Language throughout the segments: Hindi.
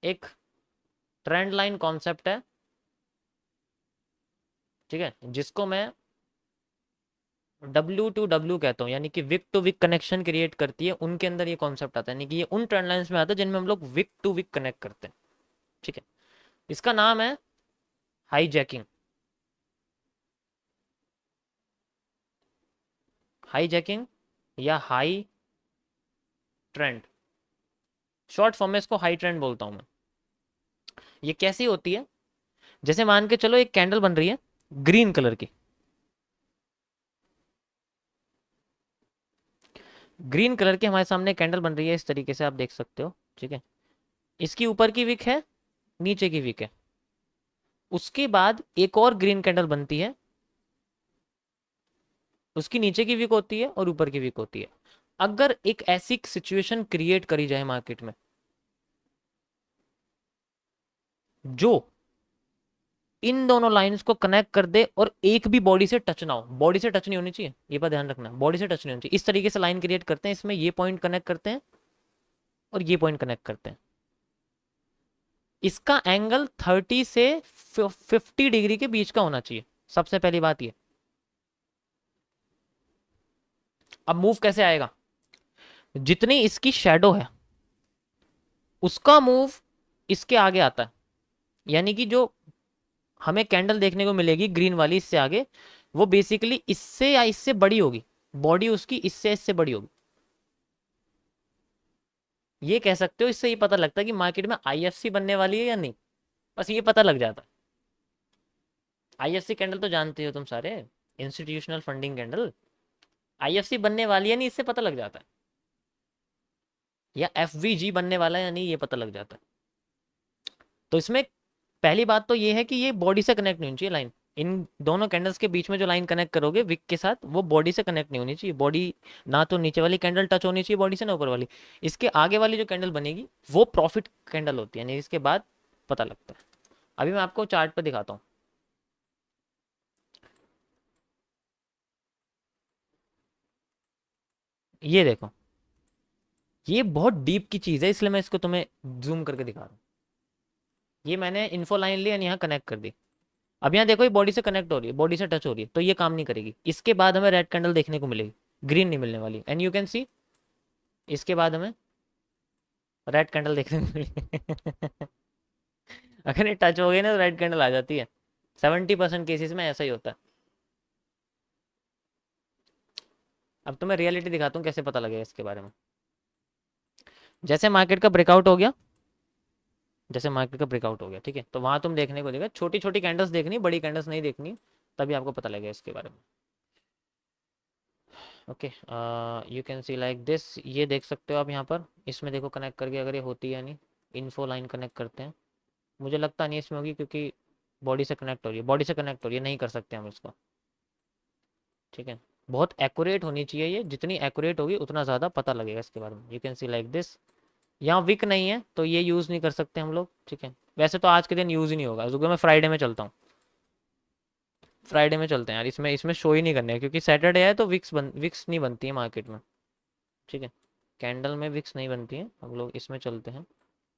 एक ट्रेंड लाइन कॉन्सेप्ट है, ठीक है, जिसको मैं W2W कहता हूँ, यानी कि wick to wick connection create करती है, उनके अंदर ये कॉन्सेप्ट आता है, यानी कि ये उन ट्रेंड लाइन्स में आता है जिनमें हम लोग विक टू विक कनेक्ट करते हैं, ठीक है। इसका नाम है हाईजैकिंग। हाईजैकिंग या हाई ट्रेंड, शॉर्ट फॉर्म में इसको हाई ट्रेंड बोलता हूँ मैं। ये कैसी होती है, जैसे मान के चलो एक कैंडल बन रही है ग्रीन कलर की, ग्रीन कलर की हमारे सामने कैंडल बन रही है, इस तरीके से आप देख सकते हो, ठीक है। इसकी ऊपर की विक है, नीचे की विक है। उसके बाद एक और ग्रीन कैंडल बनती है, उसकी नीचे की विक होती है और ऊपर की विक होती है। अगर एक ऐसी सिचुएशन क्रिएट करी जाए मार्केट में जो इन दोनों लाइंस को कनेक्ट कर दे और एक भी बॉडी से टच ना हो, बॉडी से टच नहीं होनी चाहिए, ये पर ध्यान रखना, बॉडी से टच नहीं होनी चाहिए, इस तरीके से लाइन क्रिएट करते हैं, इसमें ये पॉइंट कनेक्ट करते हैं और ये पॉइंट कनेक्ट करते हैं। इसका एंगल 30 से 50 डिग्री के बीच का होना चाहिए, सबसे पहली बात ये। अब मूव कैसे आएगा, जितनी इसकी शेडो है उसका मूव इसके आगे आता है, यानी कि जो हमें कैंडल देखने को मिलेगी ग्रीन वाली इससे आगे, वो बेसिकली इससे या इससे बड़ी होगी, बॉडी उसकी इससे इससे बड़ी होगी। ये कह सकते हो, इससे ये पता लगता है कि मार्केट में आईएफसी बनने वाली है या नहीं, बस ये पता लग जाता है। आईएफसी कैंडल तो जानते हो तुम सारे, इंस्टीट्यूशनल फंडिंग कैंडल। आईएफसी बनने वाली है नहीं, इससे पता लग जाता है, या एफवीजी बनने वाला है या नहीं, ये पता लग जाता है। तो इसमें पहली बात तो ये है कि ये बॉडी से कनेक्ट नहीं होनी चाहिए लाइन, इन दोनों कैंडल्स के बीच में जो लाइन कनेक्ट करोगे विक के साथ, वो बॉडी से कनेक्ट नहीं होनी चाहिए। बॉडी ना तो नीचे वाली कैंडल टच होनी चाहिए बॉडी से, ना ऊपर वाली। इसके आगे वाली जो कैंडल बनेगी वो प्रॉफिट कैंडल होती है, यानी इसके बाद पता लगता है। अभी मैं आपको चार्ट पे दिखाता हूँ, ये देखो, ये बहुत डीप की चीज़ है, इसलिए मैं इसको तुम्हें जूम करके दिखा रहा हूँ। ये मैंने इन्फो लाइन ली और यहाँ कनेक्ट कर दी। अब यहाँ देखो ये बॉडी से कनेक्ट हो रही है, बॉडी से टच हो रही है, तो ये काम नहीं करेगी। इसके बाद हमें रेड कैंडल देखने को मिलेगी, ग्रीन नहीं मिलने वाली। एंड यू कैन सी इसके बाद हमें रेड कैंडल देखने को मिलेगी। अगर ये टच हो गई ना तो रेड कैंडल आ जाती है, 70% केसेस में ऐसा ही होता है। अब तो मैं रियलिटी दिखाता हूँ कैसे पता लगेगा इसके बारे में। जैसे मार्केट का ब्रेकआउट हो गया, जैसे मार्केट का ब्रेकआउट हो गया, ठीक है, तो वहां तुम देखने को देगा, छोटी छोटी कैंडल्स देखनी, बड़ी कैंडल्स नहीं देखनी, तभी आपको पता लगेगा इसके बारे में। Okay, you can see like this, ये देख सकते हो आप यहाँ पर, इसमें देखो कनेक्ट करके अगर ये होती है या नहीं। इन्फो लाइन कनेक्ट करते हैं, मुझे लगता नहीं इसमें होगी क्योंकि बॉडी से कनेक्ट हो रही है, बॉडी से कनेक्ट हो रही है, नहीं कर सकते हम इसको, ठीक है। बहुत एक्यूरेट होनी चाहिए ये, जितनी एक्यूरेट होगी उतना ज़्यादा पता लगेगा इसके बारे में। You can see like this, यहाँ विक नहीं है तो ये यूज़ नहीं कर सकते हम लोग, ठीक है। वैसे तो आज के दिन यूज़ ही नहीं होगा, क्योंकि मैं फ्राइडे में चलता हूँ, फ्राइडे में चलते हैं यार, इसमें इसमें शो ही नहीं करने है, क्योंकि सैटरडे है तो विक्स नहीं बनती है मार्केट में, ठीक है। कैंडल में विक्स नहीं बनती है, हम लोग इसमें चलते हैं।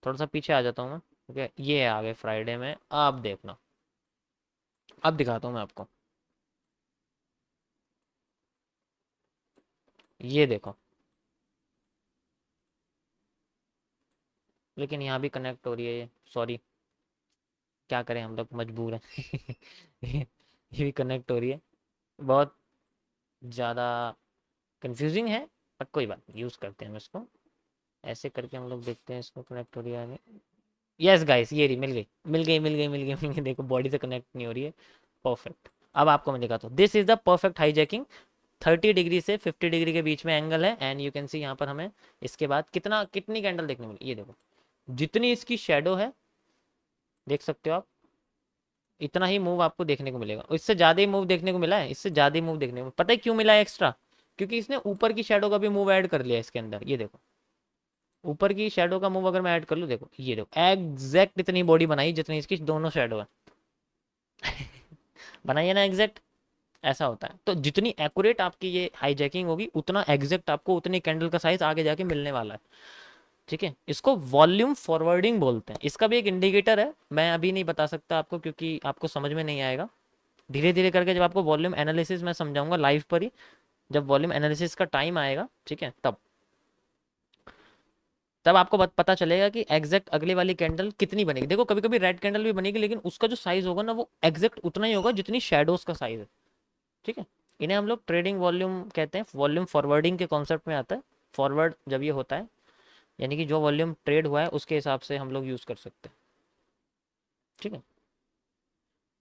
थोड़ा सा पीछे आ जाता हूँ मैं, ठीक है। ये आ गए फ्राइडे में, आप देखना, अब दिखाता हूँ मैं आपको, ये देखो, लेकिन यहाँ भी कनेक्ट हो रही है ये, सॉरी, क्या करें हम लोग मजबूर हैं। ये भी कनेक्ट हो रही है, बहुत ज़्यादा कंफ्यूजिंग है, पर कोई बात नहीं, यूज़ करते हैं हम इसको। ऐसे करके हम लोग देखते हैं इसको कनेक्ट हो रही है नहीं। यस गाइस, ये रही, मिल गई मिल गई मिल गई मिल गई मिल गई, देखो बॉडी से कनेक्ट नहीं हो रही है, परफेक्ट। अब आपको मैं दिखाता हूँ, this is the perfect hijacking. 30 degree से 50 डिग्री के बीच में एंगल है, एंड यू कैन सी यहाँ पर हमें इसके बाद कितनी कैंडल देखने मिली, ये देखो, जितनी इसकी शेडो है देख सकते हो आप, इतना ही मूव आपको देखने को मिलेगा। इससे ज़्यादा ही मूव देखने को मिला है, इससे ज़्यादा ही मूव देखने को, पता है क्यों मिला है एक्स्ट्रा, क्योंकि इसने ऊपर की शेडो का भी मूव ऐड कर लिया इसके अंदर। ये देखो, ऊपर की शेडो का मूव अगर मैं ऐड कर लूँ, देखो ये देखो, एग्जैक्ट इतनी बॉडी बनाई जितनी इसकी दोनों शेडो है। बनाइए ना एग्जैक्ट, ऐसा होता है। तो जितनी एक्यूरेट आपकी ये हाईजैकिंग होगी, उतना एग्जैक्ट आपको उतनी कैंडल का साइज आगे जाके मिलने वाला है। ठीक है, इसको वॉल्यूम फॉरवर्डिंग बोलते हैं। इसका भी एक इंडिकेटर है, मैं अभी नहीं बता सकता आपको क्योंकि आपको समझ में नहीं आएगा। धीरे धीरे करके जब आपको वॉल्यूम एनालिसिस मैं समझाऊंगा लाइव पर ही, जब वॉल्यूम एनालिसिस का टाइम आएगा, ठीक है, तब आपको पता चलेगा कि एग्जैक्ट अगले वाली कैंडल कितनी बनेगी। देखो कभी कभी रेड कैंडल भी बनेगी, लेकिन उसका जो साइज होगा ना वो एग्जैक्ट उतना ही होगा जितनी शेडोज का साइज है। ठीक है, इन्हें हम लोग ट्रेडिंग वॉल्यूम कहते हैं, वॉल्यूम फॉरवर्डिंग के कॉन्सेप्ट में आता है। फॉरवर्ड जब ये होता है, यानी कि जो वॉल्यूम ट्रेड हुआ है उसके हिसाब से हम लोग यूज़ कर सकते हैं। ठीक है,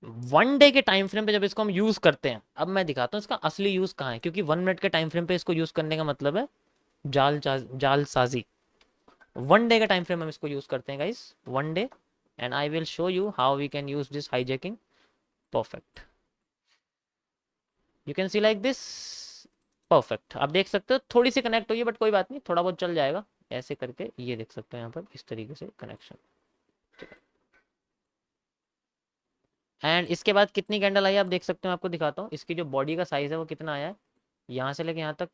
वन डे के टाइम फ्रेम पे जब इसको हम यूज़ करते हैं, अब मैं दिखाता हूँ इसका असली यूज़ कहाँ है, क्योंकि 1 मिनट के टाइम फ्रेम पे इसको यूज़ करने का मतलब है जालसाजी। वन डे का टाइम फ्रेम हम इसको यूज़ करते हैं guys, one day, and I will show you how we can use this hijacking perfect. You can see like this, perfect. आप देख सकते हो थोड़ी सी कनेक्ट हुई है, बट कोई बात नहीं, थोड़ा बहुत चल जाएगा। ऐसे करके ये देख सकते हो यहाँ पर इस तरीके से कनेक्शन। एंड इसके बाद कितनी कैंडल आई आप देख सकते हो, आपको दिखाता हूँ इसकी जो बॉडी का साइज है वो कितना आया है, यहाँ से लेके यहाँ तक।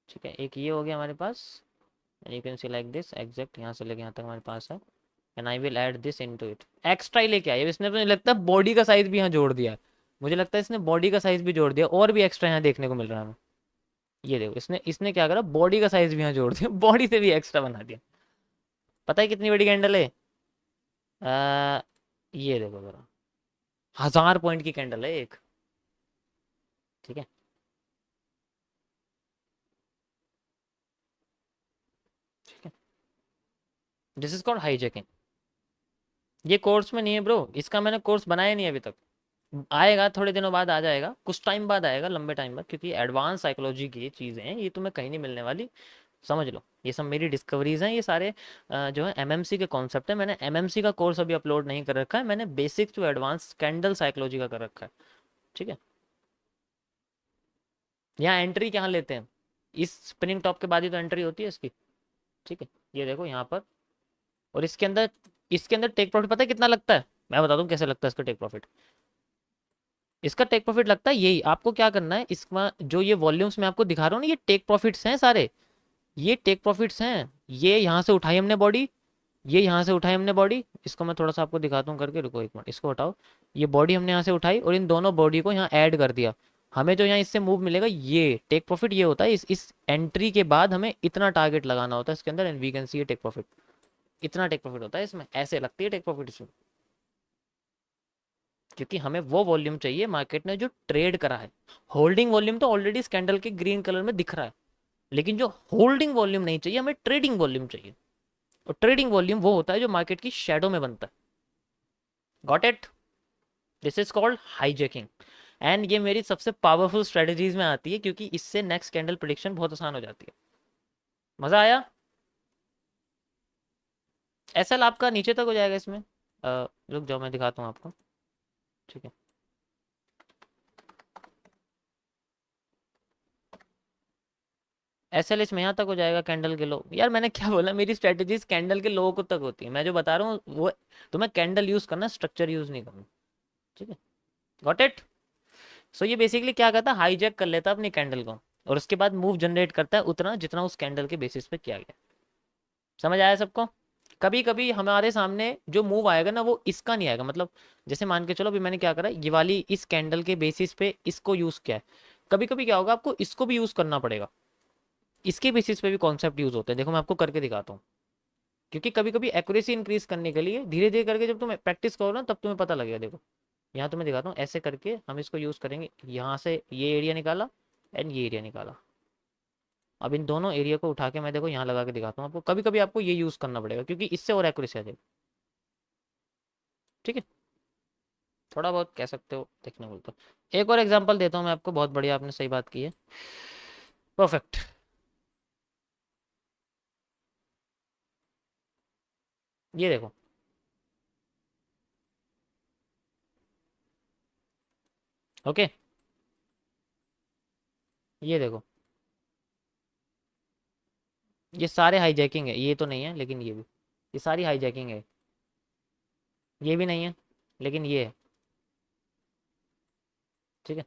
ठीक है, एक ये हो गया हमारे पास, and you can see like this exact यहाँ से लेके यहाँ तक हमारे पास है। And I will add this into it. Extra ही लेके आया इसने, मुझे लगता है बॉडी का साइज भी यहाँ जोड़ दिया है। मुझे लगता है इसने बॉडी का साइज भी जोड़ दिया, और भी एक्स्ट्रा यहाँ देखने को मिल रहा है हमें। ये देखो इसने इसने क्या करा, बॉडी का साइज भी यहाँ जोड़ दिया, बॉडी से भी एक्स्ट्रा बना दिया। पता है कितनी बड़ी कैंडल है? ये देखो जरा, 1000 पॉइंट की कैंडल है एक। ठीक है, ठीक है, दिस इज कॉल्ड हाईजैकिंग। ये कोर्स में नहीं है ब्रो, इसका मैंने कोर्स बनाया नहीं अभी तक। आएगा थोड़े दिनों बाद, आ जाएगा कुछ टाइम बाद, आएगा लंबे टाइम बाद, क्योंकि एडवांस साइकोलॉजी की ये चीज़ें हैं, ये तुम्हें कहीं नहीं मिलने वाली। समझ लो, ये सब मेरी डिस्कवरीज हैं, ये सारे जो है एमएमसी के कॉन्सेप्ट है। मैंने एमएमसी का कोर्स अभी अपलोड नहीं कर रखा है, मैंने basic to advance candle psychology का कर रखा है। ठीक है, यहाँ एंट्री कहाँ लेते हैं, इस स्पिनिंग टॉप के बाद ही तो एंट्री होती है इसकी। ठीक है, ये देखो यहाँ पर, और इसके अंदर टेक प्रॉफिट पता है कितना लगता है? मैं बता दूँ कैसे लगता है इसका टेक प्रॉफिट। इसका टेक प्रॉफिट लगता है यही, आपको क्या करना है, इसका जो ये वॉल्यूम्स मैं आपको दिखा रहा हूँ ना, ये टेक प्रॉफिट्स हैं सारे, ये टेक प्रॉफिट्स हैं। ये यहाँ से उठाई हमने बॉडी, ये यहाँ से उठाई हमने बॉडी, इसको मैं थोड़ा सा आपको दिखाता हूँ करके, रुको एक मिनट, इसको हटाओ। ये बॉडी हमने यहाँ से उठाई और इन दोनों बॉडी को यहाँ ऐड कर दिया। हमें जो यहाँ इससे मूव मिलेगा, ये टेक प्रॉफिट ये होता है। इस एंट्री के बाद हमें इतना टारगेट लगाना होता है इसके अंदर, एंड वी कैन सी ये टेक प्रॉफिट, इतना टेक प्रॉफिट होता है इसमें, ऐसे लगती है टेक प्रॉफिट इसमें। क्योंकि हमें वो वॉल्यूम चाहिए मार्केट ने जो ट्रेड करा है। होल्डिंग वॉल्यूम तो ऑलरेडी स्कैंडल के ग्रीन कलर में दिख रहा है, लेकिन जो होल्डिंग वॉल्यूम नहीं चाहिए, हमें ट्रेडिंग वॉल्यूम चाहिए। और ट्रेडिंग वॉल्यूम वो होता है जो मार्केट की शेडो में बनता है। Got it? This is called hijacking. And ये मेरी सबसे पावरफुल स्ट्रेटजीज में आती है, क्योंकि इससे नेक्स्ट कैंडल प्रिडिक्शन बहुत आसान हो जाती है। मजा आया? एसएल आपका नीचे तक हो जाएगा इसमें। रुक जाओ मैं दिखाता हूँ आपको। ठीक है, एसएल इसमें यहाँ तक हो जाएगा, कैंडल के लो। यार मैंने क्या बोला, मेरी स्ट्रेटजीज कैंडल के लो को तक होती है। मैं जो बता रहा हूँ वो तुम्हें कैंडल यूज करना, स्ट्रक्चर यूज नहीं करना। ठीक है, गॉट इट? सो ये बेसिकली क्या करता है, हाईजैक कर लेता है अपनी कैंडल को, और उसके बाद मूव जनरेट करता है उतना जितना उस कैंडल के बेसिस पे किया गया। समझ आया सबको? कभी कभी हमारे सामने जो मूव आएगा ना वो इसका नहीं आएगा, मतलब जैसे मान के चलो अभी मैंने क्या करा, ये वाली इस कैंडल के बेसिस पे इसको यूज किया है। कभी कभी क्या होगा, आपको इसको भी यूज करना पड़ेगा। इसके बेसिस पे भी कॉन्सेप्ट यूज होते हैं, देखो मैं आपको करके दिखाता हूँ। क्योंकि कभी कभी एक्यूरेसी इंक्रीज करने के लिए धीरे धीरे करके जब तुम प्रैक्टिस करो ना, तब तुम्हें पता लगेगा। देखो यहाँ तुम्हें दिखाता हूँ, ऐसे करके हम इसको यूज करेंगे। यहाँ से ये एरिया निकाला एंड ये एरिया निकाला। अब इन दोनों एरिया को उठा के मैं देखो यहाँ लगा के दिखाता हूँ आपको। कभी कभी आपको ये यूज करना पड़ेगा, क्योंकि इससे और एक्यूरेसी आ जाएगी। ठीक है, थोड़ा बहुत कह सकते हो देखने को तो। एक और एग्जांपल देता हूँ मैं आपको, बहुत बढ़िया, आपने सही बात की है, परफेक्ट। ये देखो, ओके, ये देखो, ये सारे हाईजैकिंग है, ये तो नहीं है लेकिन ये भी, ये सारी हाईजैकिंग है। ये भी नहीं है लेकिन ये है। ठीक है,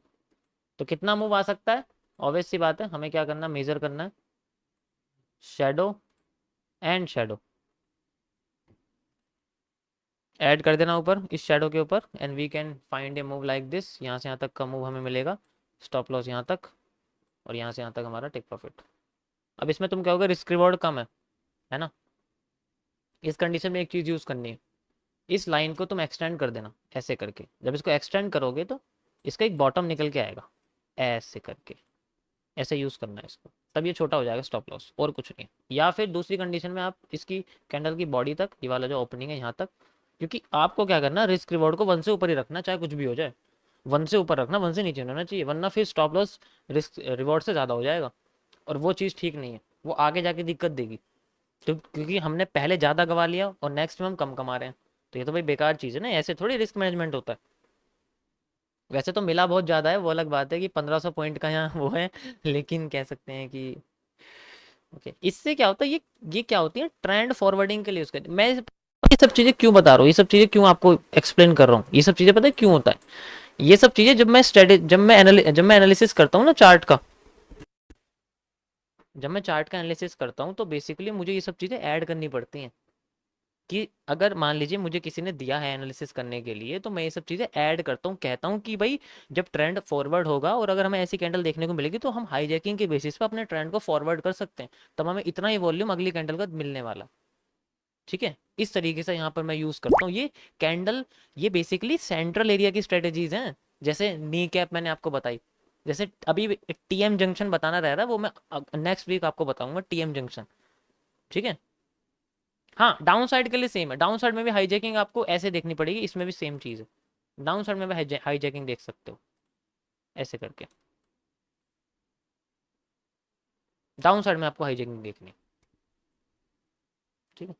तो कितना मूव आ सकता है? ऑब्वियस सी बात है, हमें क्या करना, मेजर करना है शेडो एंड शेडो ऐड कर देना ऊपर इस शेडो के ऊपर, and we can find a move like this. यहाँ से यहाँ तक का मूव हमें मिलेगा, स्टॉप लॉस यहाँ तक, और यहाँ से यहाँ तक हमारा टेक प्रॉफिट। अब इसमें तुम कहोगे रिस्क रिवॉर्ड कम है ना। इस कंडीशन में एक चीज़ यूज़ करनी है, इस लाइन को तुम एक्सटेंड कर देना ऐसे करके। जब इसको एक्सटेंड करोगे तो इसका एक बॉटम निकल के आएगा ऐसे करके, ऐसे यूज़ करना है इसको, तब ये छोटा हो जाएगा स्टॉप लॉस, और कुछ नहीं। या फिर दूसरी कंडीशन में आप इसकी कैंडल की बॉडी तक, ये वाला जो ओपनिंग है यहाँ तक, क्योंकि आपको क्या करना, रिस्क रिवॉर्ड को 1 से ऊपर ही रखना, चाहे कुछ भी हो जाए 1 से ऊपर रखना, 1 से नीचे होना चाहिए, वरना फिर स्टॉप लॉस रिस्क रिवॉर्ड से ज़्यादा हो जाएगा, और वो चीज़ ठीक नहीं है, वो आगे जाके दिक्कत देगी। तो क्योंकि हमने पहले ज़्यादा गवा लिया और नेक्स्ट में हम कम कमा रहे हैं, तो ये तो भाई बेकार चीज़ है ना, ऐसे थोड़ी रिस्क मैनेजमेंट होता है। वैसे तो मिला बहुत ज़्यादा है, वो अलग बात है कि 1500 पॉइंट का यहाँ वो है, लेकिन कह सकते हैं कि ओके। इससे क्या होता है, ये क्या होती है, ट्रेंड फॉरवर्डिंग के लिए यूज़ करते हैं। मैं ये सब चीज़ें क्यों बता रहा हूँ, ये सब चीज़ें क्यों आपको एक्सप्लेन कर रहा हूँ, ये सब चीज़ें पता है क्यों होता है। ये सब चीज़ें जब मैं एनालिसिस करता हूँ ना चार्ट का, जब मैं चार्ट का एनालिसिस करता हूँ तो बेसिकली मुझे ये सब चीज़ें ऐड करनी पड़ती हैं, कि अगर मान लीजिए मुझे किसी ने दिया है एनालिसिस करने के लिए, तो मैं ये सब चीज़ें ऐड करता हूँ, कहता हूँ कि भाई जब ट्रेंड फॉरवर्ड होगा और अगर हमें ऐसी कैंडल देखने को मिलेगी तो हम हाईजैकिंग के बेसिस पे अपने ट्रेंड को फॉरवर्ड कर सकते हैं, तब हमें इतना ही वॉल्यूम अगली कैंडल का मिलने वाला। ठीक है, इस तरीके से यहाँ पर मैं यूज़ करता हूँ ये कैंडल। ये बेसिकली सेंट्रल एरिया की स्ट्रेटेजीज हैं, जैसे नी कैप मैंने आपको बताई, जैसे अभी टीएम जंक्शन बताना रह रहा है, वो मैं नेक्स्ट वीक आपको बताऊंगा टीएम जंक्शन। ठीक है। हाँ, डाउन साइड के लिए सेम है, डाउन साइड में भी हाईजैकिंग आपको ऐसे देखनी पड़ेगी, इसमें भी सेम चीज़ है, डाउन साइड में भी हाईजैकिंग देख सकते हो ऐसे करके, डाउन साइड में आपको हाईजैकिंग देखनी है। ठीक है,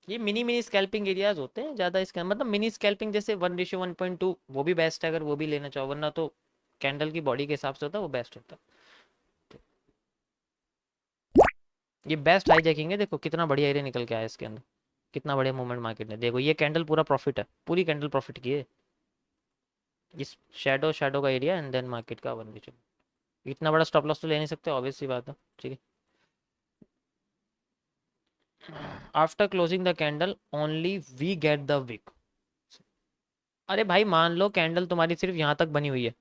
ये मिनी मिनी स्कैल्पिंग एरियाज होते हैं ज़्यादा, इसका मतलब मिनी स्कैल्पिंग जैसे 1:1.2 वो भी बेस्ट है अगर वो भी लेना चाहो, वरना तो कैंडल की बॉडी के हिसाब से होता है वो बेस्ट होता है। ये बेस्ट हाईजैकिंग है, देखो कितना बढ़िया एरिया निकल के आया इसके अंदर, कितना बढ़िया मूवमेंट मार्केट ने, देखो ये कैंडल पूरा प्रॉफिट है, पूरी कैंडल प्रॉफिट की है, इस शैडो शैडो का एरिया एंड देन मार्केट का 1:1। इतना बड़ा स्टॉप लॉस तो ले नहीं सकते, ऑब्वियस सी बात है। ठीक है, after closing the candle only we get the wick. अरे भाई मान लो कैंडल तुम्हारी सिर्फ यहाँ तक बनी हुई है,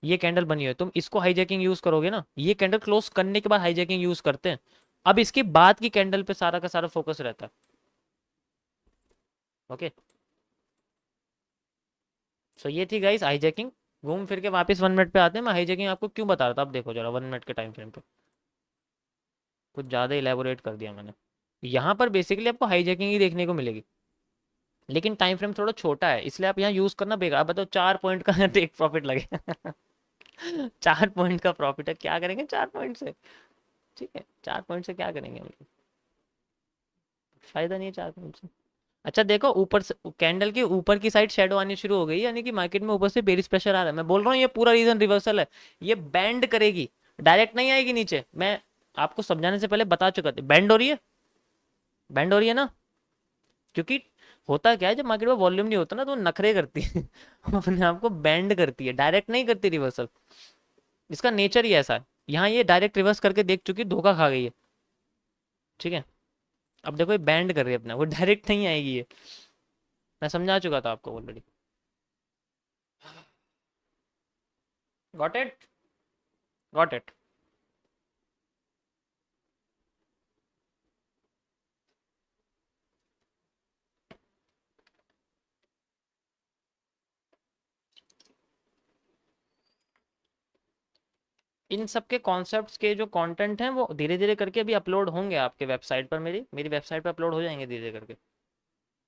ये कैंडल बनी हुई है, तुम इसको हाईजैकिंग यूज करोगे ना, ये कैंडल क्लोज करने के बाद हाईजैकिंग यूज करते हैं, अब इसके बाद की कैंडल पे सारा का सारा फोकस रहता है। ओके, सो ये थी गाइस हाईजैकिंग। घूम फिर के वापस 1 मिनट पे आते हैं, मैं हाईजैकिंग आपको क्यों बता रहा था, अब देखो जरा 1 मिनट के टाइम फ्रेम पे कुछ ज़्यादा इलेबोरेट कर दिया मैंने। यहाँ पर बेसिकली आपको हाईजैकिंग ही देखने को मिलेगी, लेकिन टाइम फ्रेम थोड़ा छोटा है, इसलिए आप यहाँ यूज़ करना बेकार। बताओ 4 पॉइंट का टेक प्रॉफिट लगे 4 पॉइंट का प्रॉफिट है, क्या करेंगे 4 पॉइंट से। ठीक है, 4 पॉइंट से क्या करेंगे मतलब, फायदा नहीं है 4 पॉइंट से। अच्छा देखो ऊपर से कैंडल के ऊपर की साइड शेडो आनी शुरू हो गई, यानी कि मार्केट में ऊपर से बेरिश प्रेशर आ रहा है। मैं बोल रहा हूँ ये पूरा रीजन रिवर्सल है, ये बैंड करेगी, डायरेक्ट नहीं आएगी नीचे। मैं आपको समझाने से पहले बता चुका था, बैंड हो रही है, बैंड हो रही है ना, क्योंकि होता क्या है जब मार्केट में वॉल्यूम नहीं होता ना तो वो नखरे करती है वो अपने आप को बैंड करती है, डायरेक्ट नहीं करती रिवर्सल, इसका नेचर ही ऐसा है। यहाँ ये डायरेक्ट रिवर्स करके देख चुकी, धोखा खा गई है। ठीक है, अब देखो ये बैंड कर रही है अपना, वो डायरेक्ट नहीं आएगी ये, मैं समझा चुका था आपको already. Got it, got it. इन सब के कॉन्सेप्ट्स के जो कंटेंट हैं वो धीरे धीरे करके अभी अपलोड होंगे आपके वेबसाइट पर, मेरी मेरी वेबसाइट पर अपलोड हो जाएंगे धीरे धीरे करके।